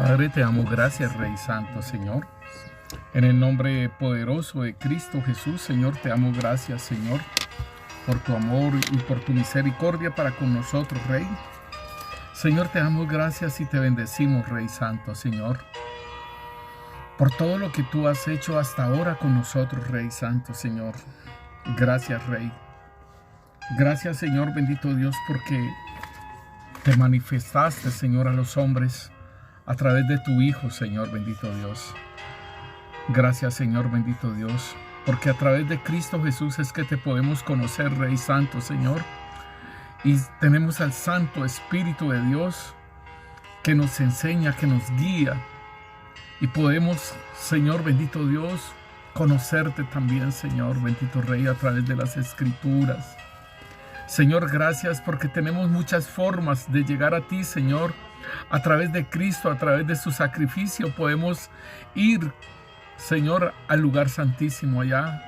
Padre, te damos gracias, Rey Santo, Señor. En el nombre poderoso de Cristo Jesús, Señor, te damos gracias, Señor, por tu amor y por tu misericordia para con nosotros, Rey. Señor, te damos gracias y te bendecimos, Rey Santo, Señor, por todo lo que tú has hecho hasta ahora con nosotros, Rey Santo, Señor. Gracias, Rey. Gracias, Señor, bendito Dios, porque te manifestaste, Señor, a los hombres a través de tu Hijo, Señor, bendito Dios. Gracias, Señor, bendito Dios, porque a través de Cristo Jesús es que te podemos conocer, Rey Santo, Señor. Y tenemos al Santo Espíritu de Dios que nos enseña, que nos guía. Y podemos, Señor, bendito Dios, conocerte también, Señor, bendito Rey, a través de las Escrituras. Señor, gracias porque tenemos muchas formas de llegar a ti, Señor. A través de Cristo, a través de su sacrificio, podemos ir, Señor, al lugar santísimo, allá,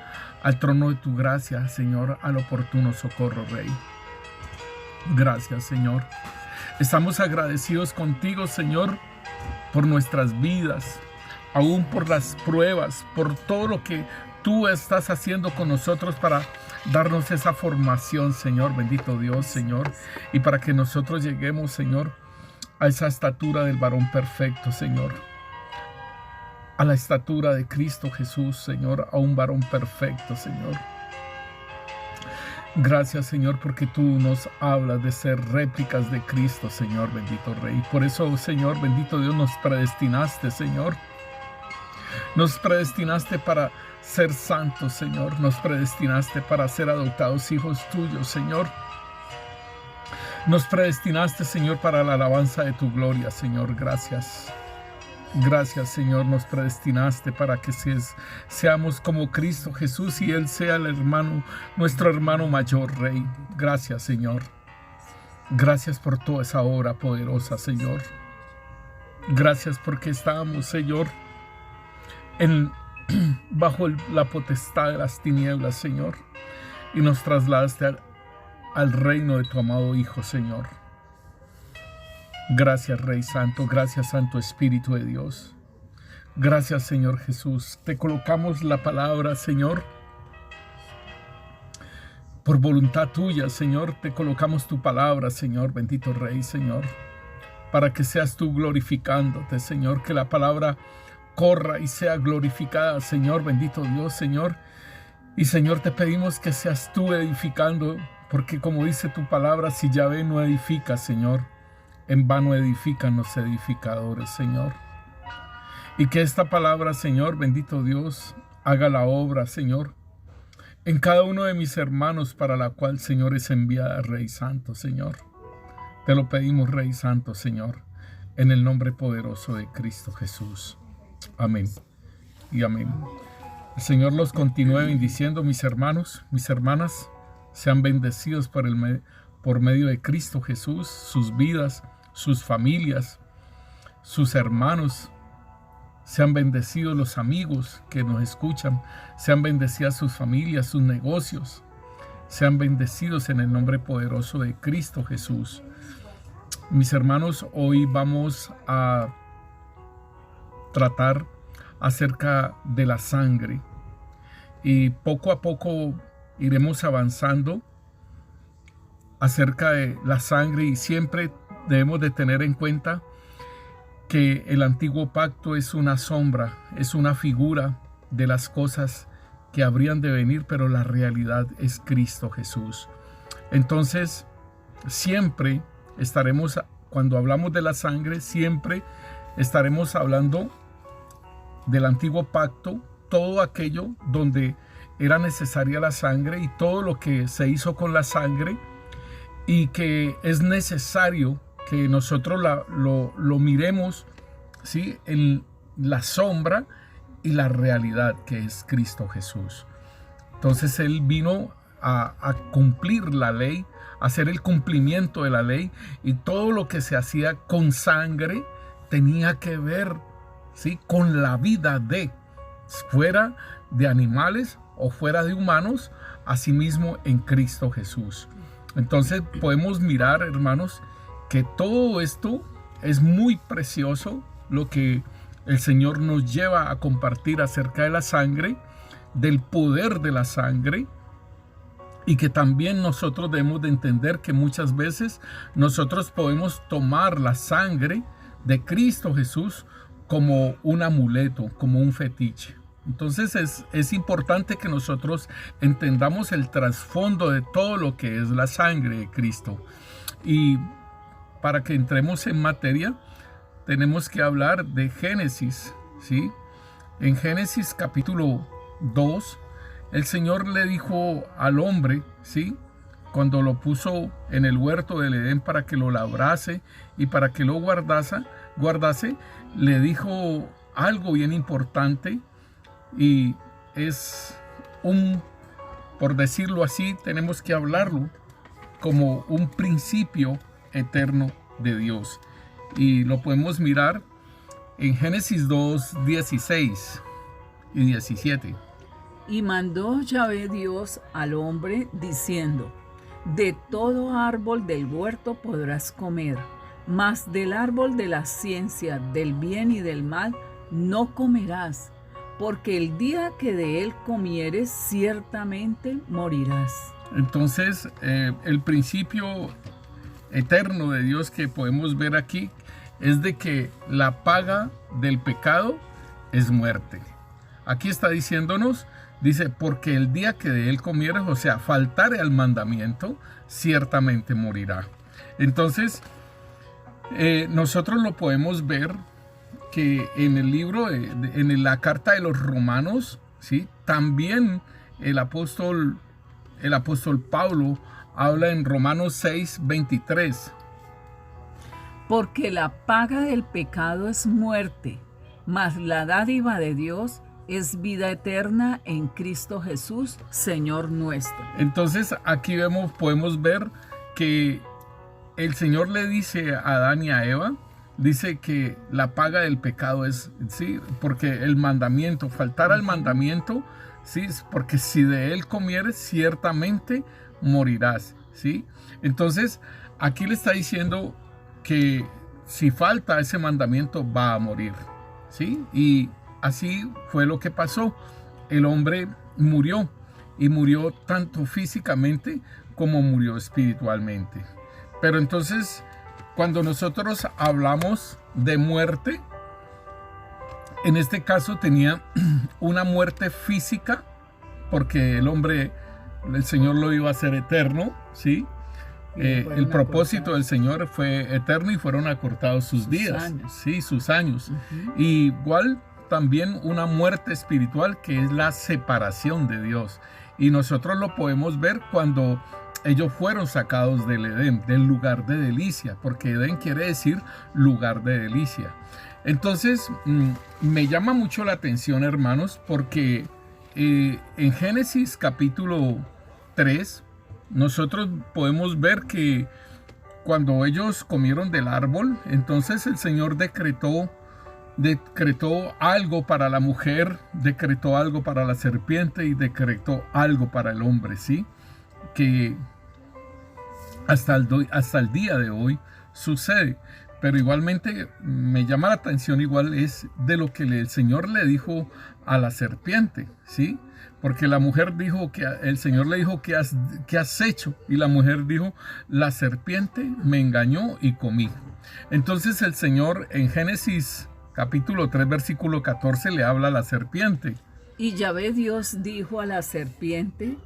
al trono de tu gracia, Señor, al oportuno socorro, Rey. Gracias, Señor. Estamos agradecidos contigo, Señor, por nuestras vidas, aún por las pruebas, por todo lo que tú estás haciendo con nosotros para darnos esa formación, Señor, bendito Dios, Señor, y para que nosotros lleguemos, Señor, a esa estatura del varón perfecto, Señor, a la estatura de Cristo Jesús, Señor, a un varón perfecto, Señor. Gracias, Señor, porque tú nos hablas de ser réplicas de Cristo, Señor, bendito Rey. Por eso, Señor, bendito Dios, nos predestinaste, Señor. Nos predestinaste para ser santos, Señor. Nos predestinaste para ser adoptados hijos tuyos, Señor. Nos predestinaste, Señor, para la alabanza de tu gloria, Señor. Gracias. Gracias, Señor. Nos predestinaste para que seamos como Cristo Jesús y Él sea el hermano, nuestro hermano mayor, Rey. Gracias, Señor. Gracias por toda esa obra poderosa, Señor. Gracias porque estábamos, Señor, bajo la potestad de las tinieblas, Señor, y nos trasladaste al reino de tu amado Hijo, Señor. Gracias, Rey Santo. Gracias, Santo Espíritu de Dios. Gracias, Señor Jesús. Te colocamos la palabra, Señor. Por voluntad tuya, Señor, te colocamos tu palabra, Señor, bendito Rey, Señor, para que seas tú glorificándote, Señor, que la palabra corra y sea glorificada, Señor, bendito Dios, Señor. Y, Señor, te pedimos que seas tú edificando, porque como dice tu palabra, si Yahvé no edifica, Señor, en vano edifican los edificadores, Señor. Y que esta palabra, Señor, bendito Dios, haga la obra, Señor, en cada uno de mis hermanos para la cual, Señor, es enviada, Rey Santo, Señor. Te lo pedimos, Rey Santo, Señor, en el nombre poderoso de Cristo Jesús. Amén y amén. El Señor los continúe bendiciendo, mis hermanos, mis hermanas. Sean bendecidos por medio de Cristo Jesús, sus vidas, sus familias, sus hermanos. Sean bendecidos los amigos que nos escuchan. Sean bendecidas sus familias, sus negocios. Sean bendecidos en el nombre poderoso de Cristo Jesús. Mis hermanos, hoy vamos a tratar acerca de la sangre. Y poco a poco iremos avanzando acerca de la sangre, y siempre debemos de tener en cuenta que el antiguo pacto es una sombra, es una figura de las cosas que habrían de venir, pero la realidad es Cristo Jesús. Entonces, siempre estaremos, cuando hablamos de la sangre, siempre estaremos hablando del antiguo pacto, todo aquello donde era necesaria la sangre y todo lo que se hizo con la sangre, y que es necesario que nosotros lo miremos, ¿sí?, en la sombra y la realidad que es Cristo Jesús. Entonces Él vino a cumplir la ley, a hacer el cumplimiento de la ley, y todo lo que se hacía con sangre tenía que ver, ¿sí?, con la vida fuera de animales o fuera de humanos, asimismo en Cristo Jesús. Entonces podemos mirar, hermanos, que todo esto es muy precioso lo que el Señor nos lleva a compartir acerca de la sangre, del poder de la sangre, y que también nosotros debemos de entender que muchas veces nosotros podemos tomar la sangre de Cristo Jesús como un amuleto, como un fetiche. Entonces es importante que nosotros entendamos el trasfondo de todo lo que es la sangre de Cristo. Y para que entremos en materia, tenemos que hablar de Génesis, ¿sí? En Génesis capítulo 2, el Señor le dijo al hombre, ¿sí?, cuando lo puso en el huerto del Edén para que lo labrase y para que lo guardase, le dijo algo bien importante, y es por decirlo así, tenemos que hablarlo como un principio eterno de Dios. Y lo podemos mirar en Génesis 2, 16 y 17. Y mandó Yahvé Dios al hombre diciendo: de todo árbol del huerto podrás comer, mas del árbol de la ciencia del bien y del mal no comerás, porque el día que de él comieres ciertamente morirás. Entonces, el principio eterno de Dios que podemos ver aquí es de que la paga del pecado es muerte. Aquí está diciéndonos, dice, porque el día que de él comieres, o sea, faltare al mandamiento, ciertamente morirá. Entonces, nosotros lo podemos ver que en el libro, en la carta de los Romanos, ¿sí?, también el apóstol Pablo habla en Romanos 6, 23. Porque la paga del pecado es muerte, mas la dádiva de Dios es vida eterna en Cristo Jesús, Señor nuestro. Entonces aquí podemos ver que el Señor le dice a Adán y a Eva, dice que la paga del pecado es, sí, porque el mandamiento, faltar al mandamiento, sí, porque si de él comieres, ciertamente morirás, sí. Entonces aquí le está diciendo que si falta ese mandamiento va a morir, sí. Y así fue lo que pasó. El hombre murió, y murió tanto físicamente como murió espiritualmente. Pero entonces, cuando nosotros hablamos de muerte, en este caso tenía una muerte física, porque el Señor lo iba a hacer eterno, ¿sí? El propósito del Señor fue eterno y fueron acortados sus días, sí, sus años. Igual también una muerte espiritual, que es la separación de Dios. Y nosotros lo podemos ver cuando ellos fueron sacados del Edén, del lugar de delicia, porque Edén quiere decir lugar de delicia. Entonces, me llama mucho la atención, hermanos, porque en Génesis capítulo 3, nosotros podemos ver que cuando ellos comieron del árbol, entonces el Señor decretó algo para la mujer, decretó algo para la serpiente y decretó algo para el hombre, ¿sí? Que hasta el día de hoy sucede. Pero igualmente me llama la atención, igual es de lo que el Señor le dijo a la serpiente, ¿sí? Porque la mujer dijo que el Señor le dijo, ¿qué has hecho? Y la mujer dijo, la serpiente me engañó y comí. Entonces el Señor en Génesis capítulo 3, versículo 14 le habla a la serpiente. Y Yahvé Dios dijo a la serpiente: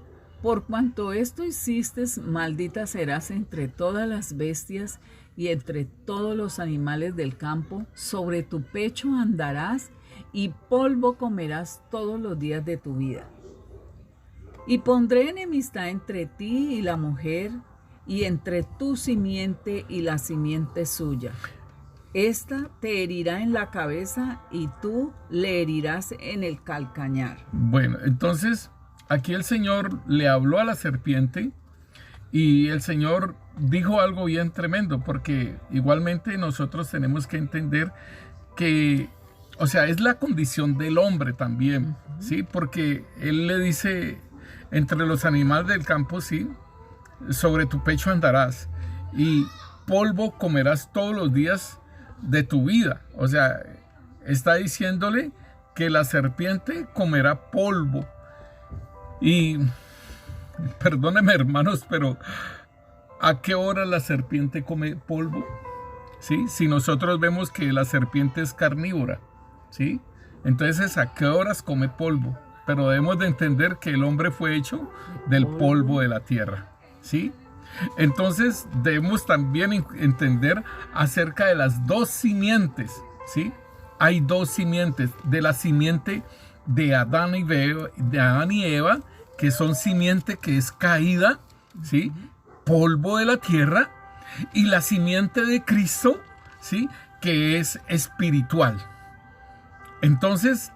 por cuanto esto hiciste, maldita serás entre todas las bestias y entre todos los animales del campo. Sobre tu pecho andarás y polvo comerás todos los días de tu vida. Y pondré enemistad entre ti y la mujer, y entre tu simiente y la simiente suya. Esta te herirá en la cabeza y tú le herirás en el calcañar. Bueno, entonces aquí el Señor le habló a la serpiente, y el Señor dijo algo bien tremendo, porque igualmente nosotros tenemos que entender que, o sea, es la condición del hombre también, ¿sí? Porque Él le dice, entre los animales del campo, sí, sobre tu pecho andarás y polvo comerás todos los días de tu vida. O sea, está diciéndole que la serpiente comerá polvo. Y perdónenme, hermanos, pero ¿a qué hora la serpiente come polvo? ¿Sí? Si nosotros vemos que la serpiente es carnívora, ¿sí? Entonces, ¿a qué horas come polvo? Pero debemos de entender que el hombre fue hecho del polvo de la tierra, ¿sí? Entonces, debemos también entender acerca de las dos simientes, ¿sí? Hay dos simientes, de la simiente de Adán y Eva, que son simiente que es caída, ¿sí? Polvo de la tierra, y la simiente de Cristo, ¿sí? Que es espiritual. Entonces,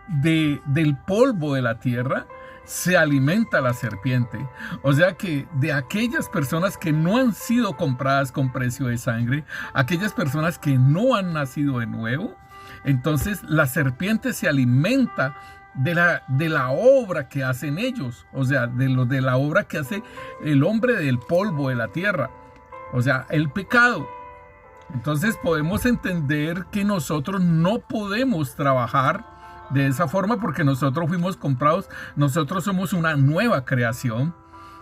del polvo de la tierra se alimenta la serpiente. O sea que de aquellas personas que no han sido compradas con precio de sangre, aquellas personas que no han nacido de nuevo, entonces la serpiente se alimenta de la obra que hacen ellos, o sea, de la obra que hace el hombre del polvo de la tierra, o sea, el pecado. Entonces podemos entender que nosotros no podemos trabajar de esa forma porque nosotros fuimos comprados, nosotros somos una nueva creación,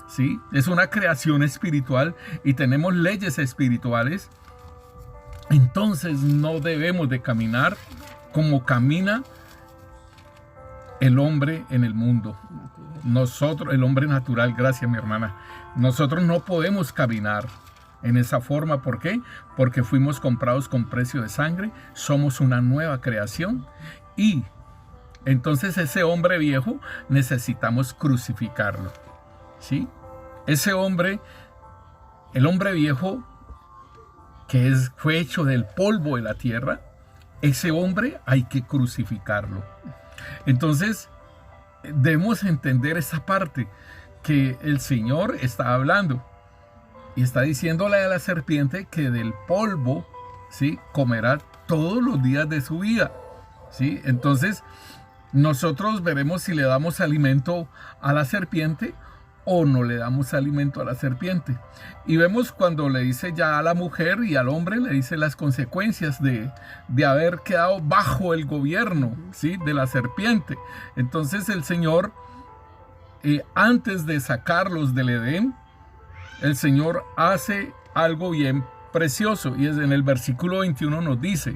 ¿sí? Es una creación espiritual y tenemos leyes espirituales. Entonces no debemos de caminar como camina el hombre en el mundo. Nosotros, el hombre natural, gracias mi hermana, nosotros no podemos caminar en esa forma. ¿Por qué? Porque fuimos comprados con precio de sangre, somos una nueva creación y entonces ese hombre viejo necesitamos crucificarlo, ¿sí? Ese hombre, el hombre viejo que fue hecho del polvo de la tierra, ese hombre hay que crucificarlo. Entonces debemos entender esa parte que el Señor está hablando y está diciéndole a la serpiente que del polvo, ¿sí? Comerá todos los días de su vida, ¿sí? Entonces nosotros veremos si le damos alimento a la serpiente o no le damos alimento a la serpiente. Y vemos cuando le dice ya a la mujer y al hombre, le dice las consecuencias de haber quedado bajo el gobierno, ¿sí? De la serpiente. Entonces el Señor, antes de sacarlos del Edén, el Señor hace algo bien precioso. Y es en el versículo 21 nos dice: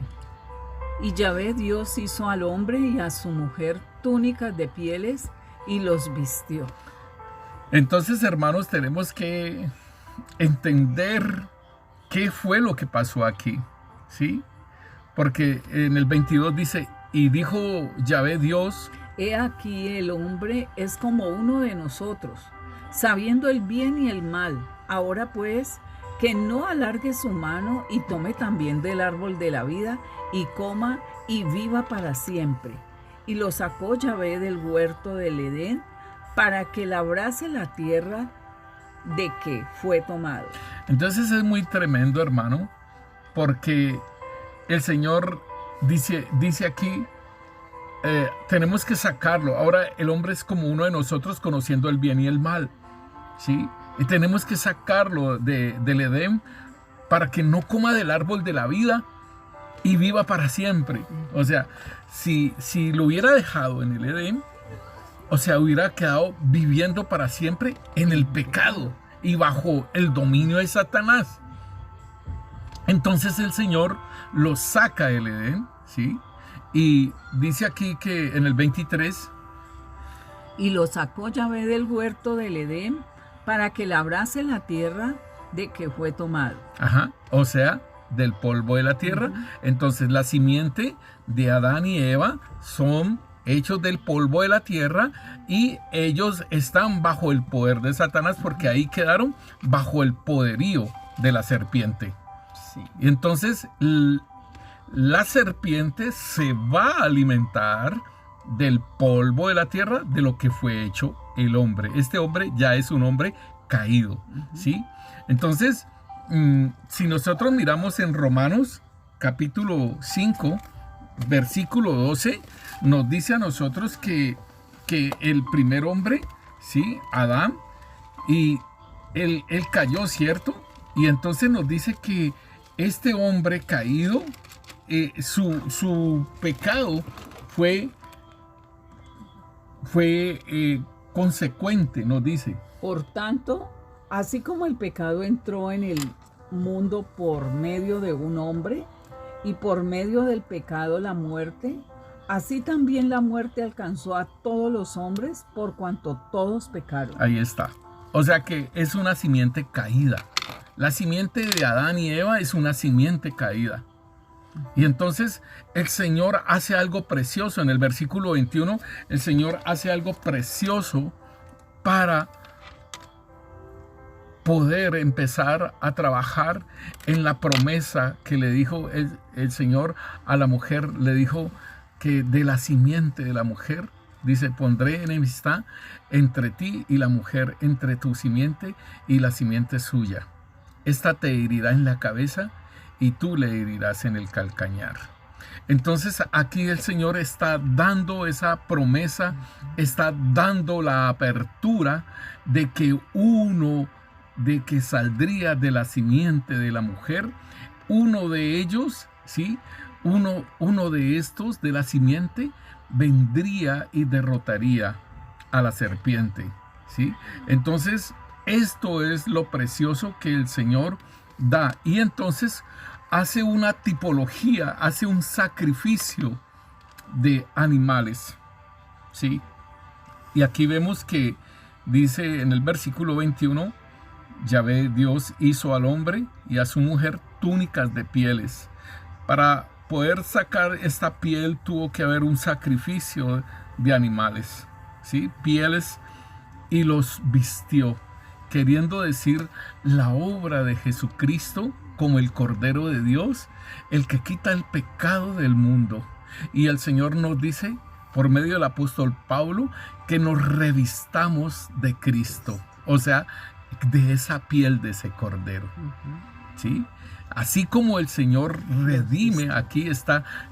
Y Yahvé Dios hizo al hombre y a su mujer túnicas de pieles y los vistió. Entonces, hermanos, tenemos que entender qué fue lo que pasó aquí, ¿sí? Porque en el 22 dice: y dijo Yahvé Dios: He aquí el hombre es como uno de nosotros, sabiendo el bien y el mal. Ahora pues, que no alargue su mano y tome también del árbol de la vida y coma y viva para siempre. Y lo sacó Yahvé del huerto del Edén para que labrase la tierra de que fue tomado. Entonces es muy tremendo, hermano, porque el Señor dice aquí, tenemos que sacarlo. Ahora el hombre es como uno de nosotros, conociendo el bien y el mal, ¿sí? Y tenemos que sacarlo del Edén para que no coma del árbol de la vida y viva para siempre. O sea, si lo hubiera dejado en el Edén, o sea, hubiera quedado viviendo para siempre en el pecado y bajo el dominio de Satanás. Entonces el Señor lo saca del Edén, ¿sí? Y dice aquí que en el 23: y lo sacó Yahvé del huerto del Edén para que labrase la tierra de que fue tomado. Ajá, o sea, del polvo de la tierra. Entonces la simiente de Adán y Eva son hechos del polvo de la tierra y ellos están bajo el poder de Satanás porque ahí quedaron bajo el poderío de la serpiente. Sí. Y entonces la serpiente se va a alimentar del polvo de la tierra, de lo que fue hecho el hombre. Este hombre ya es un hombre caído, ¿sí? Entonces, si nosotros miramos en Romanos capítulo 5, versículo 12, nos dice a nosotros que el primer hombre, ¿sí? Adán, y él cayó, ¿cierto? Y entonces nos dice que este hombre caído, su pecado fue consecuente, nos dice. Por tanto, así como el pecado entró en el mundo por medio de un hombre, y por medio del pecado la muerte, así también la muerte alcanzó a todos los hombres por cuanto todos pecaron. Ahí está. O sea que es una simiente caída. La simiente de Adán y Eva es una simiente caída. Y entonces el Señor hace algo precioso. En el versículo 21, el Señor hace algo precioso para poder empezar a trabajar en la promesa que le dijo el Señor a la mujer. Le dijo que de la simiente de la mujer, dice, pondré enemistad entre ti y la mujer, entre tu simiente y la simiente suya. Esta te herirá en la cabeza y tú le herirás en el calcañar. Entonces aquí el Señor está dando esa promesa, está dando la apertura de que saldría de la simiente de la mujer, uno de ellos, ¿sí? Uno de estos, de la simiente, vendría y derrotaría a la serpiente, ¿sí? Entonces, esto es lo precioso que el Señor da. Y entonces hace una tipología, hace un sacrificio de animales, ¿sí? Y aquí vemos que dice en el versículo 21, Yahvé Dios hizo al hombre y a su mujer túnicas de pieles. Para poder sacar esta piel tuvo que haber un sacrificio de animales, ¿sí? Pieles, y los vistió, queriendo decir la obra de Jesucristo como el Cordero de Dios, el que quita el pecado del mundo. Y el Señor nos dice, por medio del apóstol Pablo, que nos revistamos de Cristo, o sea, de esa piel de ese Cordero, ¿sí? Así como el Señor redime, aquí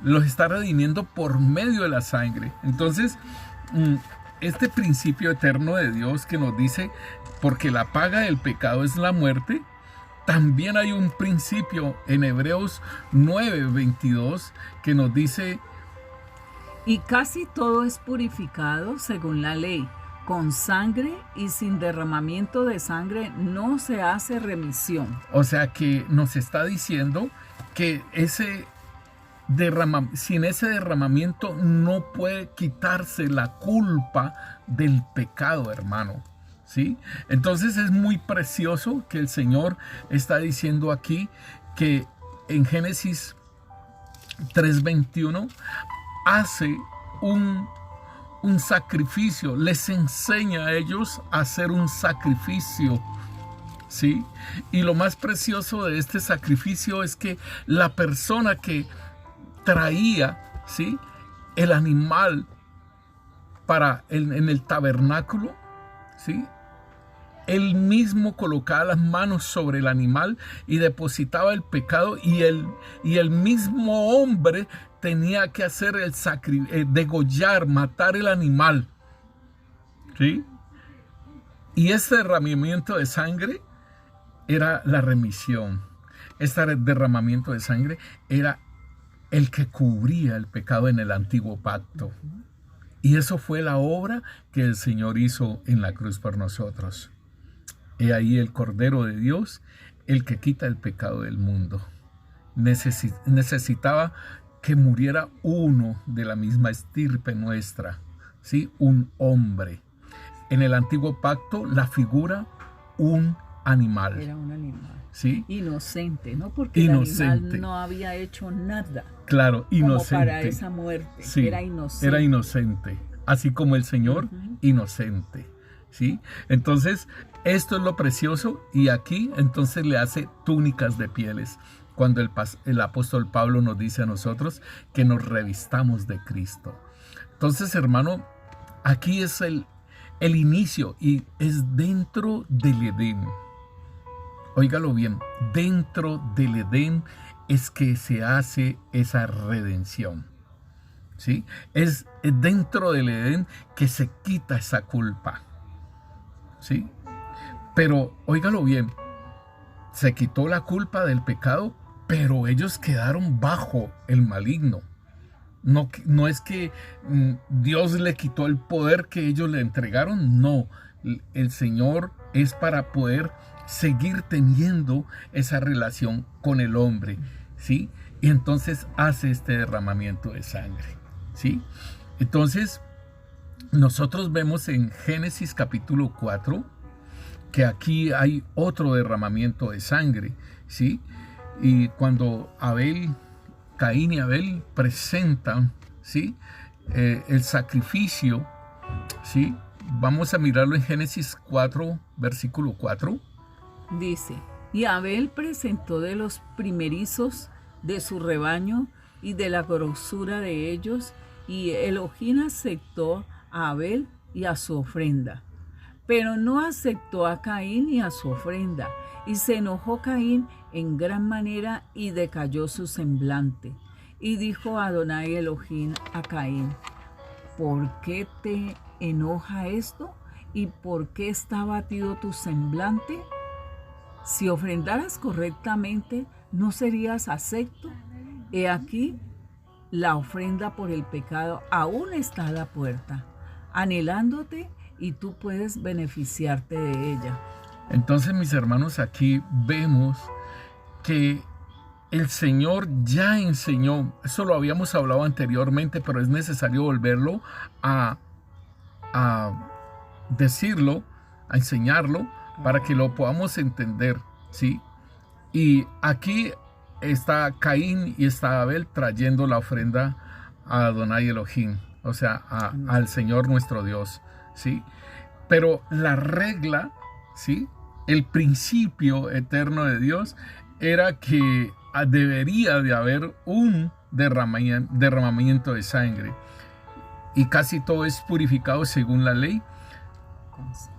los está redimiendo por medio de la sangre. Entonces, este principio eterno de Dios que nos dice, porque la paga del pecado es la muerte, también hay un principio en Hebreos 9:22 que nos dice, y casi todo es purificado según la ley, con sangre, y sin derramamiento de sangre no se hace remisión. O sea que nos está diciendo que sin ese derramamiento no puede quitarse la culpa del pecado, hermano, ¿sí? Entonces es muy precioso que el Señor está diciendo aquí que en Génesis 3:21 hace un sacrificio, les enseña a ellos a hacer un sacrificio, ¿sí? Y lo más precioso de este sacrificio es que la persona que traía, ¿sí?, el animal en el tabernáculo, ¿sí?, él mismo colocaba las manos sobre el animal y depositaba el pecado, y el mismo hombre tenía que hacer degollar, matar el animal, ¿sí? Y este derramamiento de sangre era la remisión. Este derramamiento de sangre era el que cubría el pecado en el antiguo pacto. Y eso fue la obra que el Señor hizo en la cruz por nosotros. He ahí el Cordero de Dios, el que quita el pecado del mundo. Necesitaba que muriera uno de la misma estirpe nuestra, ¿sí? Un hombre. En el antiguo pacto, la figura, un animal. Era un animal. ¿Sí? Inocente, ¿no? Porque el animal no había hecho nada. Claro, inocente. Como para esa muerte. Sí, era inocente. Era inocente. Así como el Señor, inocente, ¿sí? Entonces, esto es lo precioso, y aquí entonces le hace túnicas de pieles. Cuando el apóstol Pablo nos dice a nosotros que nos revistamos de Cristo. Entonces, hermano, aquí es el inicio, y es dentro del Edén. Óigalo bien, dentro del Edén es que se hace esa redención, ¿sí? Es dentro del Edén que se quita esa culpa, ¿sí? Pero óigalo bien, se quitó la culpa del pecado, pero ellos quedaron bajo el maligno. No es que Dios le quitó el poder que ellos le entregaron, no. El Señor es para poder seguir teniendo esa relación con el hombre, ¿sí? Y entonces hace este derramamiento de sangre, ¿sí? Entonces, nosotros vemos en Génesis capítulo 4 que aquí hay otro derramamiento de sangre, ¿sí? Y cuando Caín y Abel presentan, ¿sí? El sacrificio, ¿sí? Vamos a mirarlo en Génesis 4, versículo 4. Dice, y Abel presentó de los primerizos de su rebaño y de la grosura de ellos, y Elohim aceptó a Abel y a su ofrenda, pero no aceptó a Caín y a su ofrenda, y se enojó Caín en gran manera y decayó su semblante. Y dijo Adonai Elohim a Caín, ¿por qué te enoja esto? ¿Y por qué está abatido tu semblante? Si ofrendaras correctamente, ¿no serías acepto? He aquí, la ofrenda por el pecado aún está a la puerta, anhelándote, y tú puedes beneficiarte de ella. Entonces, mis hermanos, aquí vemos que el Señor ya enseñó, eso lo habíamos hablado anteriormente, pero es necesario volverlo a decirlo, a enseñarlo, para que lo podamos entender, ¿sí? Y aquí está Caín y está Abel trayendo la ofrenda a Adonai Elohim, o sea, al Señor nuestro Dios, ¿sí? Pero la regla, ¿sí? El principio eterno de Dios era que debería de haber un derramamiento de sangre. Y casi todo es purificado según la ley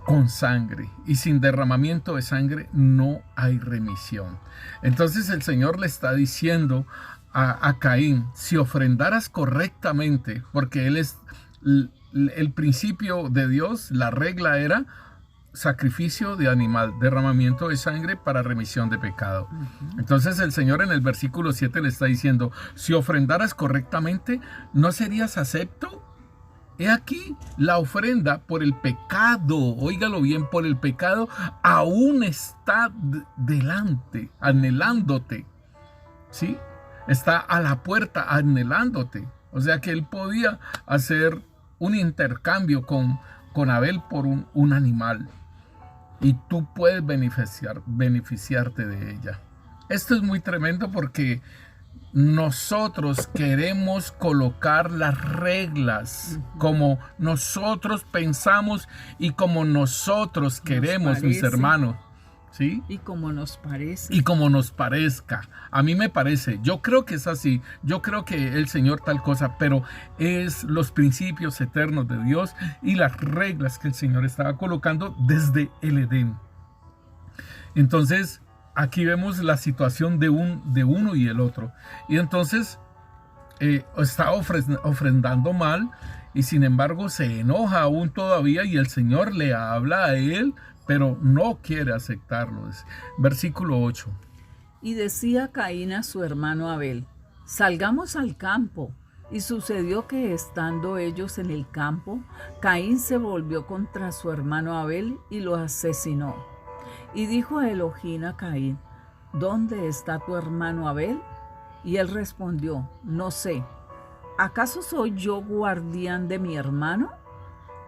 con sangre. Y sin derramamiento de sangre no hay remisión. Entonces el Señor le está diciendo a Caín, si ofrendaras correctamente, porque él es el principio de Dios, la regla era sacrificio de animal, derramamiento de sangre para remisión de pecado. Entonces el Señor en el versículo 7 le está diciendo, si ofrendaras correctamente, ¿no serías acepto? He aquí, la ofrenda por el pecado, óigalo bien, por el pecado, aún está delante, anhelándote, ¿sí? Está a la puerta anhelándote. O sea que él podía hacer un intercambio con Abel por un animal. Y tú puedes beneficiarte de ella. Esto es muy tremendo porque nosotros queremos colocar las reglas como nosotros pensamos y como nosotros queremos, mis hermanos. ¿Sí? Y como nos parece. Y como nos parezca. A mí me parece, yo creo que es así, yo creo que el Señor tal cosa, pero es los principios eternos de Dios y las reglas que el Señor estaba colocando desde el Edén. Entonces, aquí vemos la situación de uno y el otro. Y entonces, está ofrendando mal y sin embargo se enoja aún todavía y el Señor le habla a él, pero no quiere aceptarlo. Versículo 8. Y decía Caín a su hermano Abel, salgamos al campo. Y sucedió que estando ellos en el campo, Caín se volvió contra su hermano Abel y lo asesinó. Y dijo Elohim a Caín, ¿dónde está tu hermano Abel? Y él respondió, no sé. ¿Acaso soy yo guardián de mi hermano?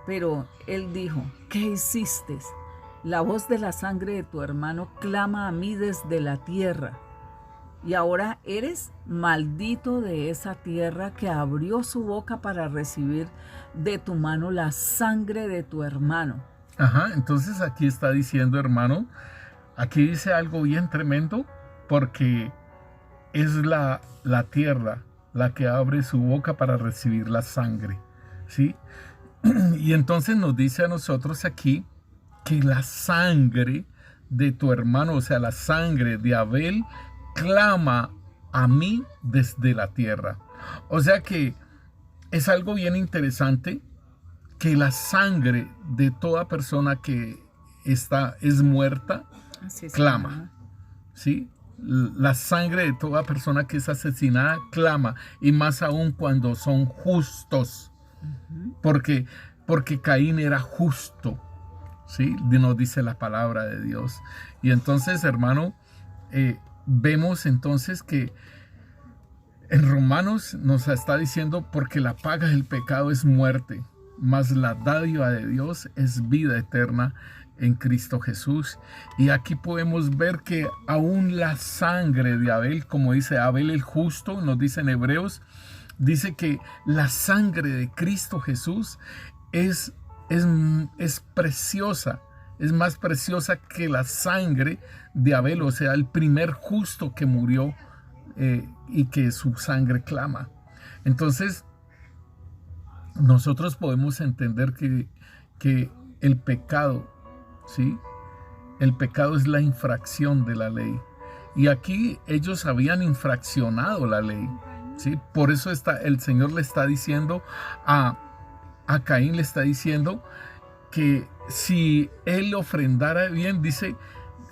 Pero él dijo, ¿qué hiciste? La voz de la sangre de tu hermano clama a mí desde la tierra. Y ahora eres maldito de esa tierra que abrió su boca para recibir de tu mano la sangre de tu hermano. Ajá, entonces aquí está diciendo, hermano, aquí dice algo bien tremendo, porque es la tierra la que abre su boca para recibir la sangre, ¿sí? Y entonces nos dice a nosotros aquí que la sangre de tu hermano, o sea, la sangre de Abel, clama a mí desde la tierra. O sea que es algo bien interesante que la sangre de toda persona que es muerta clama, ¿sí? La sangre de toda persona que es asesinada clama, y más aún cuando son justos, porque Caín era justo, ¿sí? Nos dice la palabra de Dios. Y entonces, hermano, vemos entonces que en Romanos nos está diciendo, porque la paga del pecado es muerte, mas la dádiva de Dios es vida eterna en Cristo Jesús. Y aquí podemos ver que aún la sangre de Abel, como dice Abel el justo, nos dice en Hebreos, dice que la sangre de Cristo Jesús es preciosa, es más preciosa que la sangre de Abel, o sea, el primer justo que murió, y que su sangre clama. Entonces, nosotros podemos entender que el pecado, ¿sí? El pecado es la infracción de la ley. Y aquí ellos habían infraccionado la ley, ¿sí? Por eso el Señor le está diciendo a Caín, le está diciendo que si él ofrendara bien, dice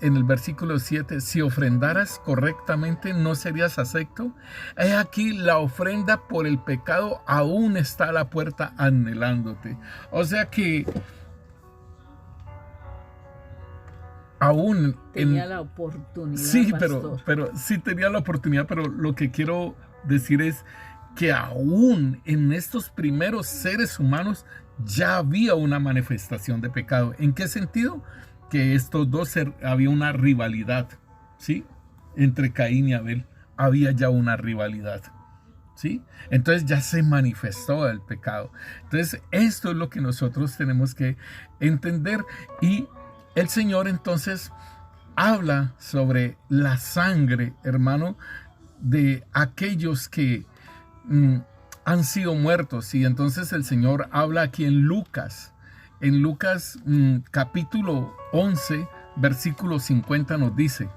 en el versículo 7, si ofrendaras correctamente no serías acepto. He aquí la ofrenda por el pecado aún está a la puerta anhelándote. O sea que aún tenía la oportunidad. Sí, pastor. pero sí tenía la oportunidad, pero lo que quiero decir es que aún en estos primeros seres humanos ya había una manifestación de pecado. ¿En qué sentido? Que estos dos había una rivalidad, ¿sí? Entre Caín y Abel había ya una rivalidad, ¿sí? Entonces ya se manifestó el pecado. Entonces esto es lo que nosotros tenemos que entender. Y el Señor entonces habla sobre la sangre, hermano, de aquellos que han sido muertos. Y entonces el Señor habla aquí en Lucas capítulo 11, versículo 50 nos dice: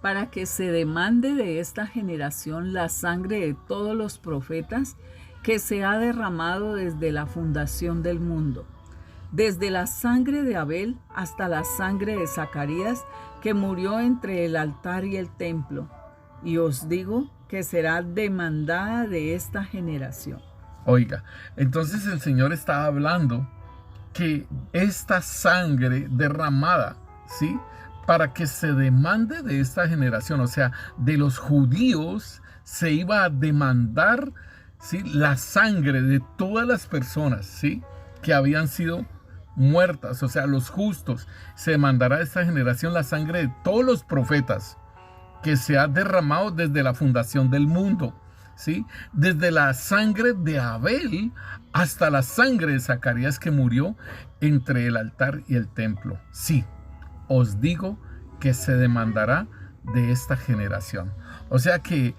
para que se demande de esta generación la sangre de todos los profetas que se ha derramado desde la fundación del mundo, desde la sangre de Abel hasta la sangre de Zacarías, que murió entre el altar y el templo. Y os digo que será demandada de esta generación. Oiga, entonces el Señor está hablando que esta sangre derramada, ¿sí? Para que se demande de esta generación, o sea, de los judíos, se iba a demandar, ¿sí? La sangre de todas las personas, ¿sí? Que habían sido muertas, o sea, los justos. Se demandará a esta generación la sangre de todos los profetas que se ha derramado desde la fundación del mundo, ¿sí? Desde la sangre de Abel hasta la sangre de Zacarías, que murió entre el altar y el templo. Sí, os digo que se demandará de esta generación. O sea que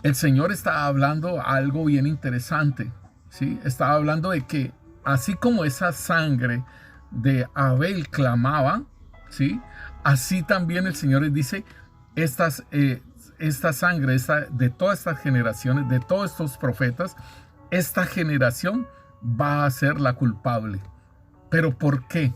el Señor está hablando algo bien interesante, ¿sí? Está hablando de que así como esa sangre de Abel clamaba, ¿sí? Así también el Señor les dice, esta sangre de todas estas generaciones, de todos estos profetas, esta generación va a ser la culpable. ¿Pero por qué?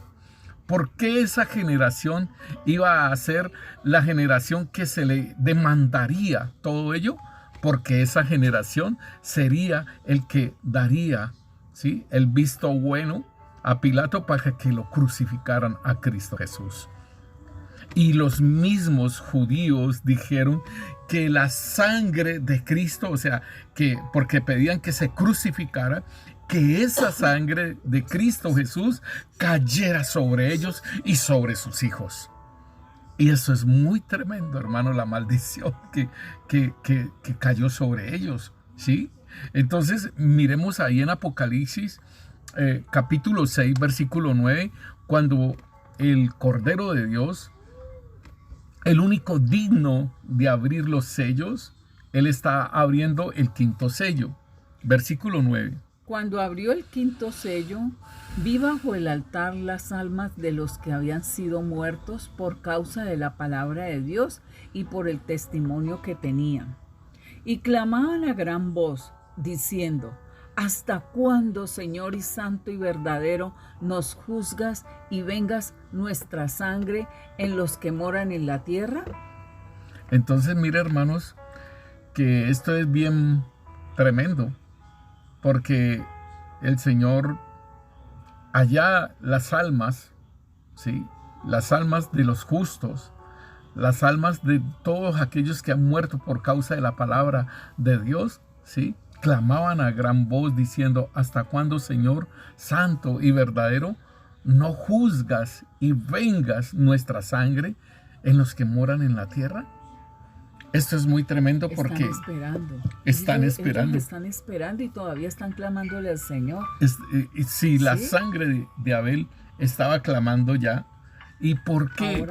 ¿Por qué esa generación iba a ser la generación que se le demandaría todo ello? Porque esa generación sería el que daría, ¿sí?, el visto bueno a Pilato para que lo crucificaran a Cristo Jesús. Y los mismos judíos dijeron que la sangre de Cristo, o sea, que porque pedían que se crucificara, que esa sangre de Cristo Jesús cayera sobre ellos y sobre sus hijos. Y eso es muy tremendo, hermano, la maldición que cayó sobre ellos, ¿sí? Entonces, miremos ahí en Apocalipsis, capítulo 6, versículo 9, cuando el Cordero de Dios, el único digno de abrir los sellos, él está abriendo el quinto sello. Versículo 9. Cuando abrió el quinto sello, vi bajo el altar las almas de los que habían sido muertos por causa de la palabra de Dios y por el testimonio que tenían. Y clamaban a gran voz, diciendo: ¿hasta cuándo, Señor y santo y verdadero, nos juzgas y vengas nuestra sangre en los que moran en la tierra? Entonces, mire, hermanos, que esto es bien tremendo, porque el Señor, allá las almas, ¿sí? Las almas de los justos, las almas de todos aquellos que han muerto por causa de la palabra de Dios, ¿sí? Clamaban a gran voz diciendo: ¿hasta cuándo, Señor santo y verdadero, no juzgas y vengas nuestra sangre en los que moran en la tierra? Esto es muy tremendo porque están esperando. Ellos están esperando y todavía están clamándole al Señor. Sí, la sangre de Abel estaba clamando ya. ¿Y por qué?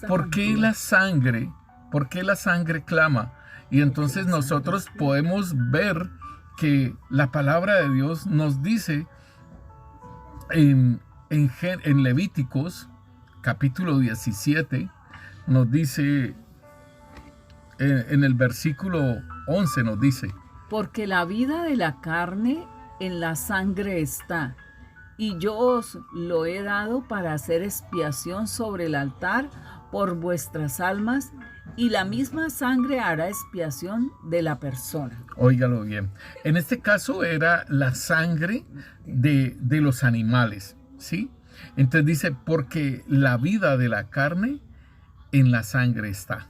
¿Por qué la sangre? ¿Por qué la sangre clama? Y entonces nosotros podemos ver que la palabra de Dios nos dice en Levíticos capítulo 17, nos dice en el versículo 11, nos dice: porque la vida de la carne en la sangre está, y yo os lo he dado para hacer expiación sobre el altar por vuestras almas, y la misma sangre hará expiación de la persona. Óigalo bien. En este caso era la sangre de los animales, ¿sí? Entonces dice: porque la vida de la carne en la sangre está,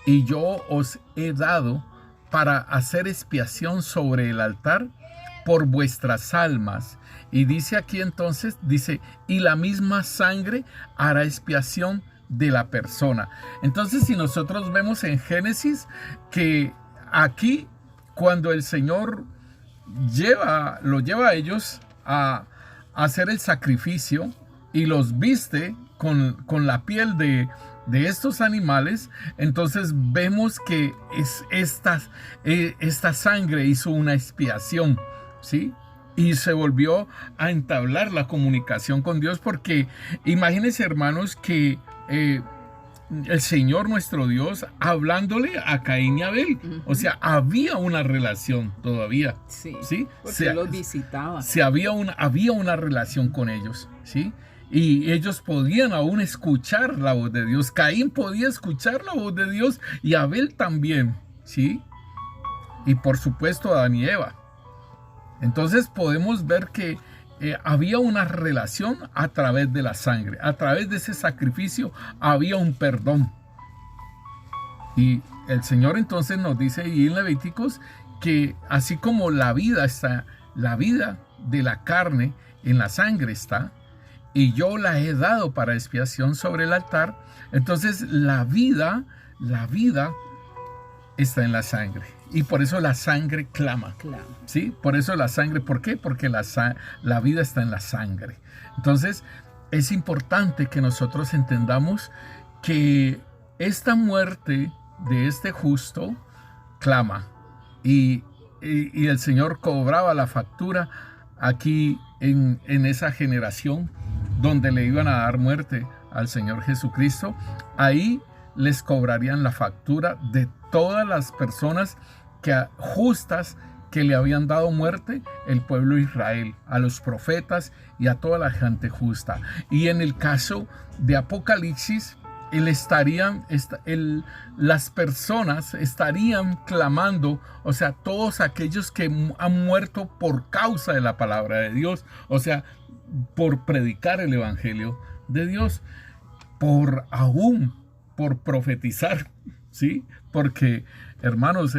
y yo os he dado para hacer expiación sobre el altar por vuestras almas. Y dice aquí entonces, dice: y la misma sangre hará expiación de la persona. Entonces, si nosotros vemos en Génesis que aquí, cuando el Señor lo lleva a ellos a hacer el sacrificio y los viste con la piel de estos animales, entonces vemos que esta sangre hizo una expiación, ¿sí? Y se volvió a entablar la comunicación con Dios, porque imagínense, hermanos, que el Señor nuestro Dios hablándole a Caín y Abel, o sea, había una relación todavía, ¿sí? Porque los visitaba. Había una relación con ellos, ¿sí? Y ellos podían aún escuchar la voz de Dios. Caín podía escuchar la voz de Dios y Abel también, ¿sí? Y por supuesto Adán y Eva. Entonces podemos ver que había una relación a través de la sangre. A través de ese sacrificio había un perdón. Y el Señor entonces nos dice ahí en Levíticos que así como la vida de la carne en la sangre está, y yo la he dado para expiación sobre el altar, entonces la vida está en la sangre. Y por eso la sangre clama. ¿Sí? Por eso la sangre. ¿Por qué? Porque la vida está en la sangre. Entonces, es importante que nosotros entendamos que esta muerte de este justo clama. Y el Señor cobraba la factura aquí en esa generación donde le iban a dar muerte al Señor Jesucristo. Ahí les cobrarían la factura de todas las personas justas que le habían dado muerte el pueblo de Israel, a los profetas y a toda la gente justa. Y en el caso de Apocalipsis, las personas estarían clamando, o sea, todos aquellos que han muerto por causa de la palabra de Dios, o sea, por predicar el evangelio de Dios, por profetizar, ¿sí? Porque, hermanos,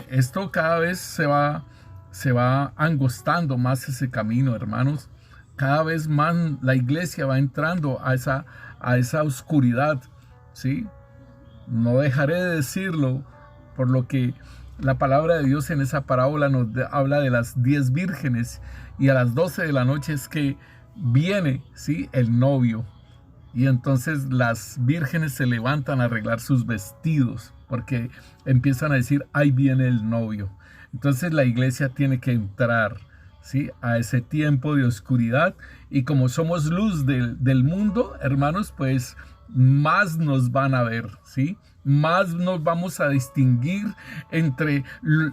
esto cada vez se va angostando más ese camino, hermanos. Cada vez más la iglesia va entrando a esa oscuridad, ¿sí? No dejaré de decirlo, por lo que la palabra de Dios en esa parábola nos habla de las 10 vírgenes, y a las 12 de la noche es que viene, ¿sí?, el novio. Y entonces las vírgenes se levantan a arreglar sus vestidos, porque empiezan a decir: ahí viene el novio. Entonces la iglesia tiene que entrar, ¿sí?, a ese tiempo de oscuridad. Y como somos luz del mundo, hermanos, pues más nos van a ver, ¿sí? Más nos vamos a distinguir entre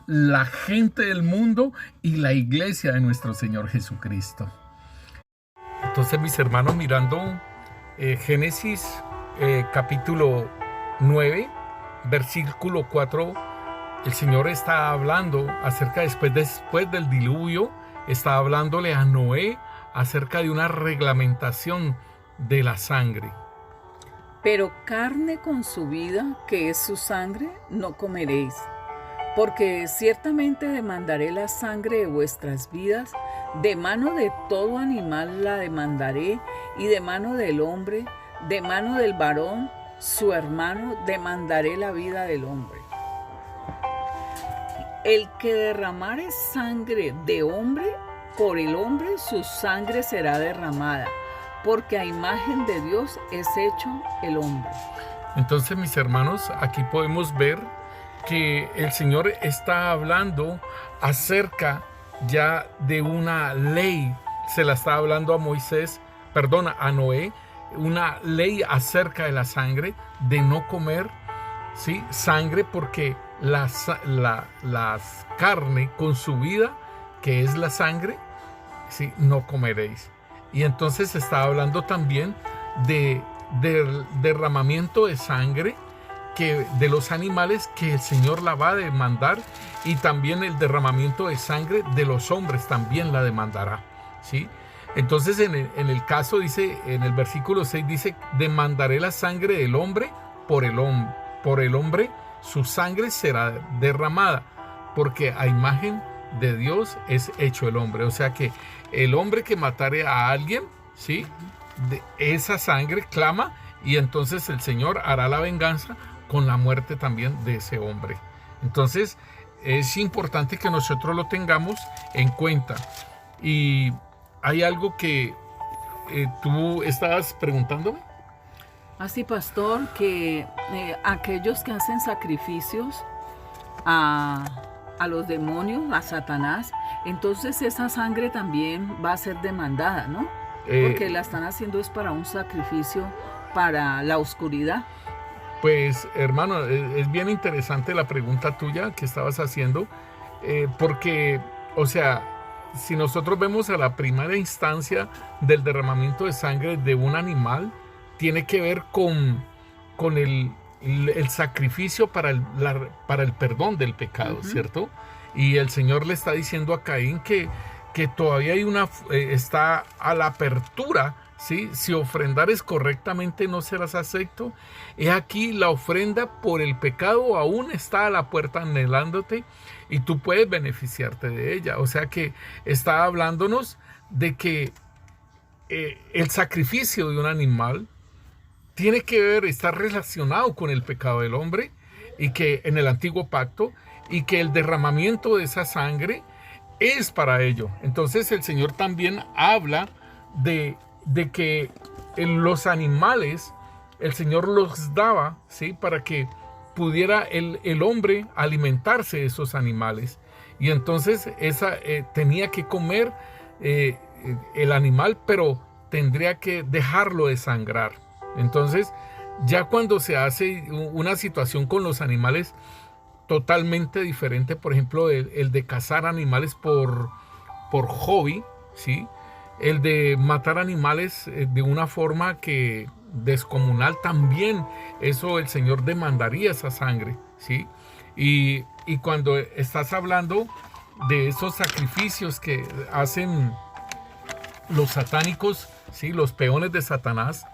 la gente del mundo y la iglesia de nuestro Señor Jesucristo. Entonces, mis hermanos, mirando Génesis capítulo 9, versículo 4, el Señor está hablando acerca, después del diluvio, está hablándole a Noé acerca de una reglamentación de la sangre. Pero carne con su vida, que es su sangre, no comeréis, porque ciertamente demandaré la sangre de vuestras vidas, de mano de todo animal la demandaré, y de mano del hombre, de mano del varón, su hermano, demandaré la vida del hombre. El que derramare sangre de hombre, por el hombre su sangre será derramada, porque a imagen de Dios es hecho el hombre. Entonces, mis hermanos, aquí podemos ver que el Señor está hablando acerca ya de una ley. Se la está hablando a Noé, una ley acerca de la sangre, de no comer, ¿sí?, sangre, porque la carne con su vida, que es la sangre, ¿sí?, no comeréis. Y entonces está hablando también del derramamiento de sangre de los animales, que el Señor la va a demandar, y también el derramamiento de sangre de los hombres también la demandará, ¿sí? Entonces en el caso dice, en el versículo 6 dice, demandaré la sangre del hombre por el hombre, su sangre será derramada, porque a imagen de Dios es hecho el hombre. O sea que el hombre que matare a alguien, ¿sí?, de esa sangre clama, y entonces el Señor hará la venganza con la muerte también de ese hombre. Entonces es importante que nosotros lo tengamos en cuenta. Y hay algo que tú estabas preguntándome. Así, pastor, que aquellos que hacen sacrificios a los demonios, a Satanás, entonces esa sangre también va a ser demandada, ¿no? Porque la están haciendo es para un sacrificio para la oscuridad. Pues, hermano, es bien interesante la pregunta tuya que estabas haciendo, porque, o sea, si nosotros vemos a la primera instancia del derramamiento de sangre de un animal, tiene que ver con el sacrificio para el perdón del pecado, ¿cierto? Y el Señor le está diciendo a Caín que todavía hay está a la apertura, ¿sí? Si ofrendares correctamente no serás acepto. He aquí la ofrenda por el pecado aún está a la puerta anhelándote, y tú puedes beneficiarte de ella. O sea que está hablándonos de que el sacrificio de un animal tiene que ver, está relacionado con el pecado del hombre, y que en el antiguo pacto, y que el derramamiento de esa sangre es para ello. Entonces el Señor también habla de que los animales el Señor los daba, ¿sí?, para que pudiera el hombre alimentarse de esos animales. Y entonces tenía que comer el animal, pero tendría que dejarlo desangrar. Entonces, ya cuando se hace una situación con los animales totalmente diferente, por ejemplo, el de cazar animales por hobby, ¿sí?, el de matar animales de una forma que descomunal, también eso el Señor demandaría esa sangre, ¿sí? Y cuando estás hablando de esos sacrificios que hacen los satánicos, ¿sí?, los peones de Satanás,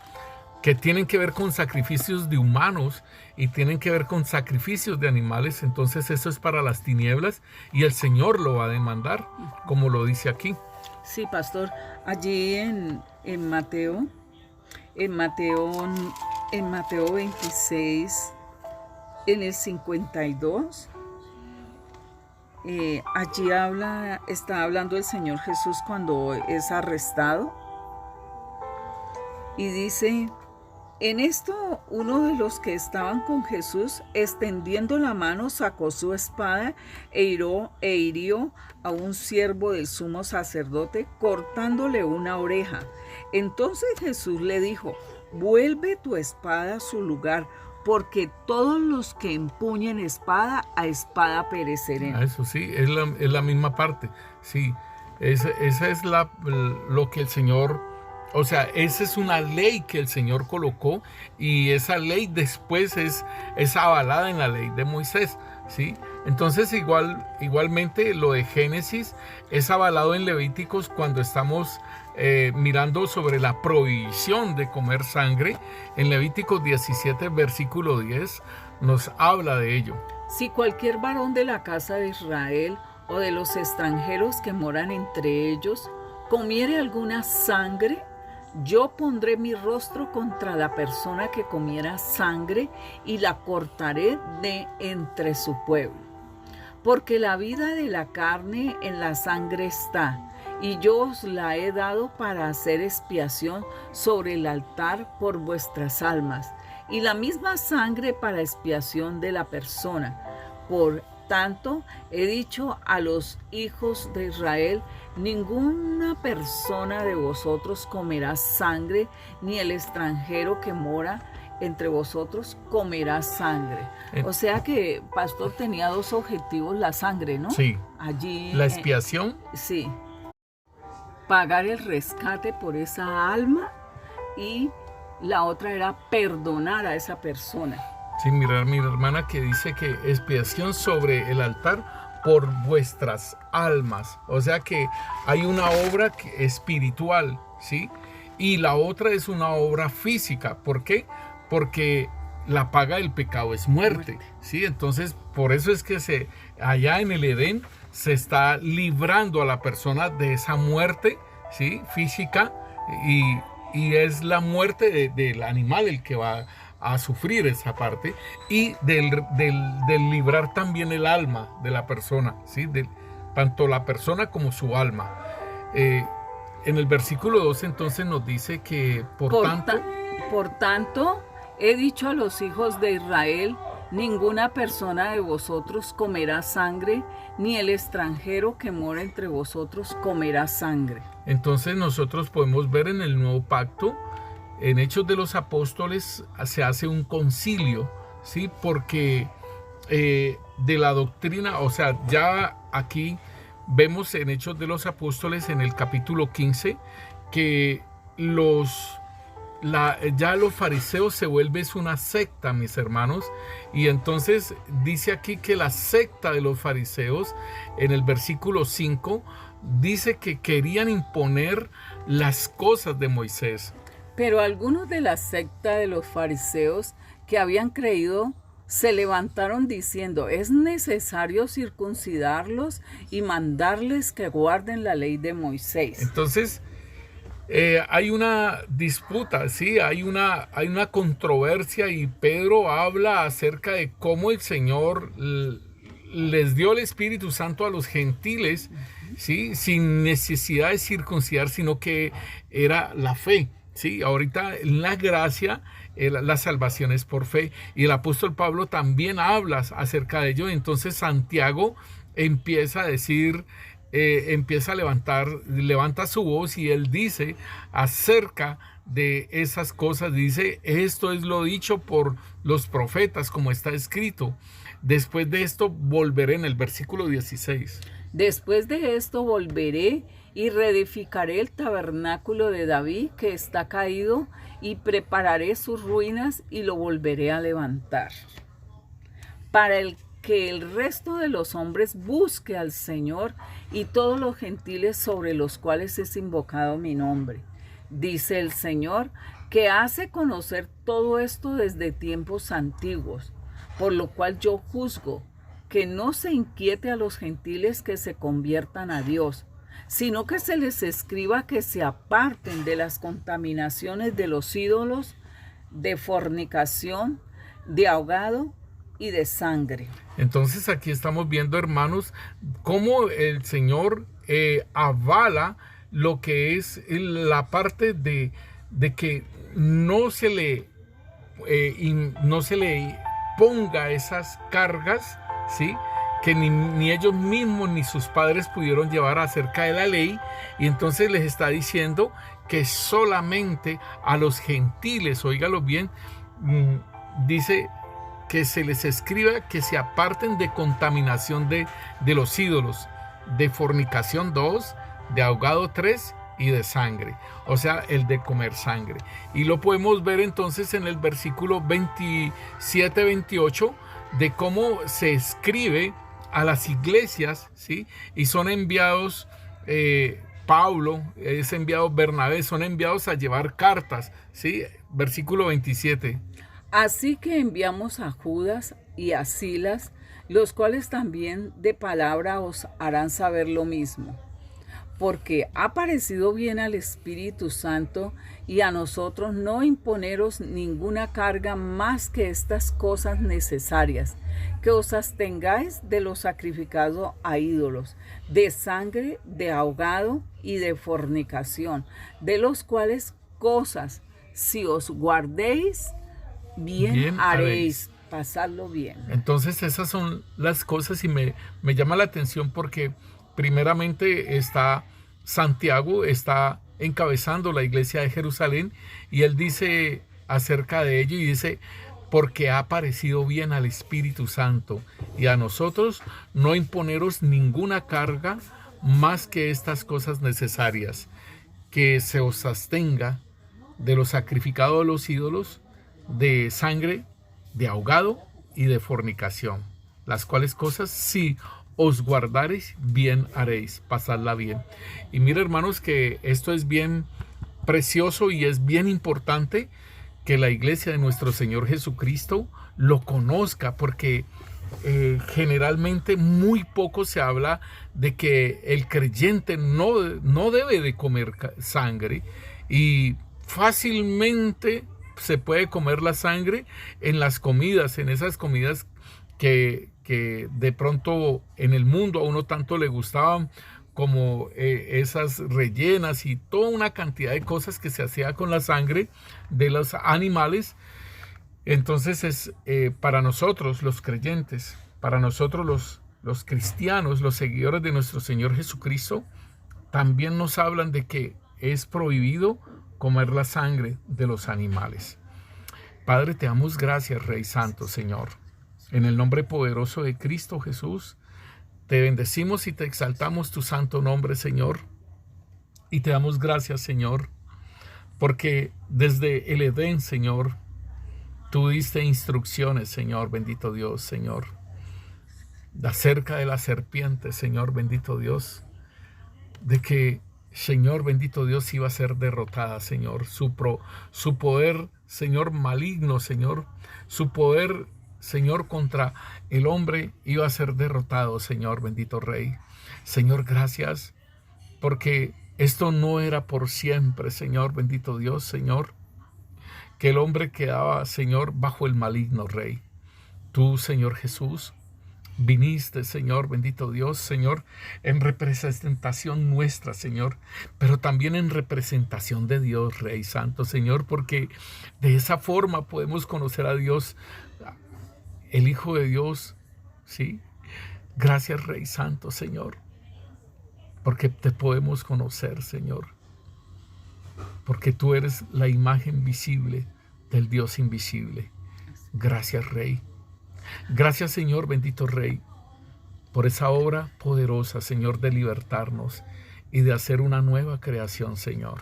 que tienen que ver con sacrificios de humanos y tienen que ver con sacrificios de animales, entonces eso es para las tinieblas, y el Señor lo va a demandar, como lo dice aquí. Sí, pastor, allí en Mateo 26, en el 52, allí está hablando el Señor Jesús cuando es arrestado, y dice: en esto uno de los que estaban con Jesús, extendiendo la mano, sacó su espada e hirió a un siervo del sumo sacerdote, cortándole una oreja. Entonces Jesús le dijo: vuelve tu espada a su lugar, porque todos los que empuñen espada, a espada perecerán. Eso sí, es la misma parte. Sí, esa es lo que el Señor O sea, esa es una ley que el Señor colocó y esa ley después es avalada en la ley de Moisés, ¿sí? Entonces igualmente lo de Génesis es avalado en Levíticos cuando estamos mirando sobre la prohibición de comer sangre. En Levíticos 17, versículo 10, nos habla de ello. Si cualquier varón de la casa de Israel o de los extranjeros que moran entre ellos comiere alguna sangre, yo pondré mi rostro contra la persona que comiera sangre y la cortaré de entre su pueblo. Porque la vida de la carne en la sangre está, y yo os la he dado para hacer expiación sobre el altar por vuestras almas, y la misma sangre para expiación de la persona. Por tanto, he dicho a los hijos de Israel: ninguna persona de vosotros comerá sangre, ni el extranjero que mora entre vosotros comerá sangre. O sea que pastor tenía dos objetivos: la sangre, ¿no? Sí. Allí. La expiación. Sí. Pagar el rescate por esa alma, y la otra era perdonar a esa persona. Sí, mirar mi hermana que dice que expiación sobre el altar por vuestras almas. O sea que hay una obra espiritual, ¿sí? Y la otra es una obra física. ¿Por qué? Porque la paga del pecado es muerte, ¿sí? Entonces, por eso es que allá en el Edén se está librando a la persona de esa muerte, ¿sí? Física, y es la muerte del animal el que va a sufrir esa parte, y del librar también el alma de la persona, ¿sí? Tanto la persona como su alma. En el versículo 2 entonces nos dice que por tanto, he dicho a los hijos de Israel: ninguna persona de vosotros comerá sangre, ni el extranjero que mora entre vosotros comerá sangre. Entonces nosotros podemos ver en el Nuevo Pacto, en Hechos de los Apóstoles, se hace un concilio, ¿sí? Porque de la doctrina, o sea, ya aquí vemos en Hechos de los Apóstoles, en el capítulo 15, que ya los fariseos se vuelven una secta, mis hermanos. Y entonces dice aquí que la secta de los fariseos, en el versículo 5, dice que querían imponer las cosas de Moisés. Pero algunos de la secta de los fariseos que habían creído se levantaron diciendo: es necesario circuncidarlos y mandarles que guarden la ley de Moisés. Entonces hay una disputa, ¿sí? Hay una controversia, y Pedro habla acerca de cómo el Señor les dio el Espíritu Santo a los gentiles, ¿sí? Sin necesidad de circuncidar, sino que era la fe. Sí, ahorita la gracia, la salvación es por fe, y el apóstol Pablo también habla acerca de ello. Entonces Santiago empieza a decir, levanta su voz, y él dice acerca de esas cosas, dice: esto es lo dicho por los profetas, como está escrito. Después de esto volveré, en el versículo 16. Después de esto volveré y reedificaré el tabernáculo de David que está caído, y prepararé sus ruinas y lo volveré a levantar, para que el resto de los hombres busque al Señor, y todos los gentiles sobre los cuales es invocado mi nombre. Dice el Señor, que hace conocer todo esto desde tiempos antiguos, por lo cual yo juzgo que no se inquiete a los gentiles que se conviertan a Dios, sino que se les escriba que se aparten de las contaminaciones de los ídolos, de fornicación, de ahogado y de sangre. Entonces aquí estamos viendo, hermanos, cómo el Señor avala lo que es la parte de que no se le ponga esas cargas, ¿sí? Que ni ellos mismos ni sus padres pudieron llevar acerca de la ley. Y entonces les está diciendo que solamente a los gentiles, óigalo bien, dice que se les escriba que se aparten de contaminación de los ídolos, de fornicación 2, de ahogado 3 y de sangre, o sea, el de comer sangre. Y lo podemos ver entonces en el versículo 27-28 de cómo se escribe a las iglesias, ¿sí? Y son enviados, Pablo, es enviado Bernabé, son enviados a llevar cartas, ¿sí? Versículo 27. Así que enviamos a Judas y a Silas, los cuales también de palabra os harán saber lo mismo, porque ha parecido bien al Espíritu Santo y a nosotros no imponeros ninguna carga más que estas cosas necesarias, que os abstengáis de lo sacrificado a ídolos, de sangre, de ahogado y de fornicación, de los cuales cosas, si os guardéis, bien haréis. Pasarlo bien. Entonces esas son las cosas y me llama la atención porque primeramente está Santiago, está encabezando la iglesia de Jerusalén y él dice acerca de ello y dice, porque ha parecido bien al Espíritu Santo y a nosotros no imponeros ninguna carga más que estas cosas necesarias, que se os abstenga de lo sacrificado a los ídolos, de sangre, de ahogado y de fornicación, las cuales cosas si os guardareis bien haréis, pasadla bien. Y mira, hermanos, que esto es bien precioso y es bien importante que la iglesia de nuestro Señor Jesucristo lo conozca, porque generalmente muy poco se habla de que el creyente no debe de comer sangre, y fácilmente se puede comer la sangre en las comidas, en esas comidas que de pronto en el mundo a uno tanto le gustaban, como esas rellenas y toda una cantidad de cosas que se hacía con la sangre de los animales. Entonces es para nosotros los creyentes, para nosotros los cristianos, los seguidores de nuestro Señor Jesucristo, también nos hablan de que es prohibido comer la sangre de los animales. Padre, te damos gracias, Rey Santo, Señor. En el nombre poderoso de Cristo Jesús, te bendecimos y te exaltamos tu santo nombre, Señor. Y te damos gracias, Señor, porque desde el Edén, Señor, tú diste instrucciones, Señor, bendito Dios, Señor, acerca de la serpiente, Señor, bendito Dios, de que, Señor, bendito Dios, iba a ser derrotada, Señor. Su poder, Señor, maligno, Señor. Su poder, Señor, contra el hombre iba a ser derrotado, Señor, bendito Rey. Señor, gracias, porque esto no era por siempre, Señor, bendito Dios, Señor. Que el hombre quedaba, Señor, bajo el maligno, Rey. Tú, Señor Jesús, viniste, Señor, bendito Dios, Señor, en representación nuestra, Señor, pero también en representación de Dios, Rey Santo, Señor, porque de esa forma podemos conocer a Dios, el Hijo de Dios, ¿sí? Gracias, Rey Santo, Señor, porque te podemos conocer, Señor, porque tú eres la imagen visible del Dios invisible. Gracias, Rey. Gracias, Señor, bendito Rey, por esa obra poderosa, Señor, de libertarnos y de hacer una nueva creación, Señor.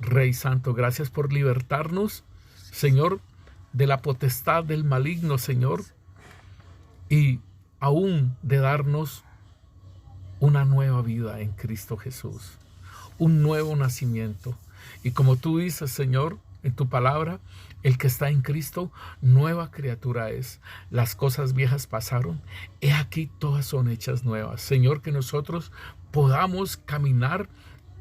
Rey Santo, gracias por libertarnos, Señor, de la potestad del maligno, Señor, y aún de darnos una nueva vida en Cristo Jesús, un nuevo nacimiento. Y como tú dices, Señor, en tu palabra, el que está en Cristo, nueva criatura es. Las cosas viejas pasaron, he aquí todas son hechas nuevas. Señor, que nosotros podamos caminar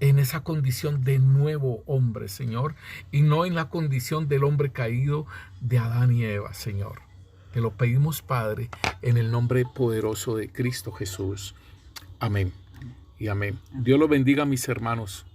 en esa condición de nuevo hombre, Señor, y no en la condición del hombre caído de Adán y Eva, Señor. Te lo pedimos, Padre, en el nombre poderoso de Cristo Jesús. Amén y amén. Dios los bendiga, mis hermanos.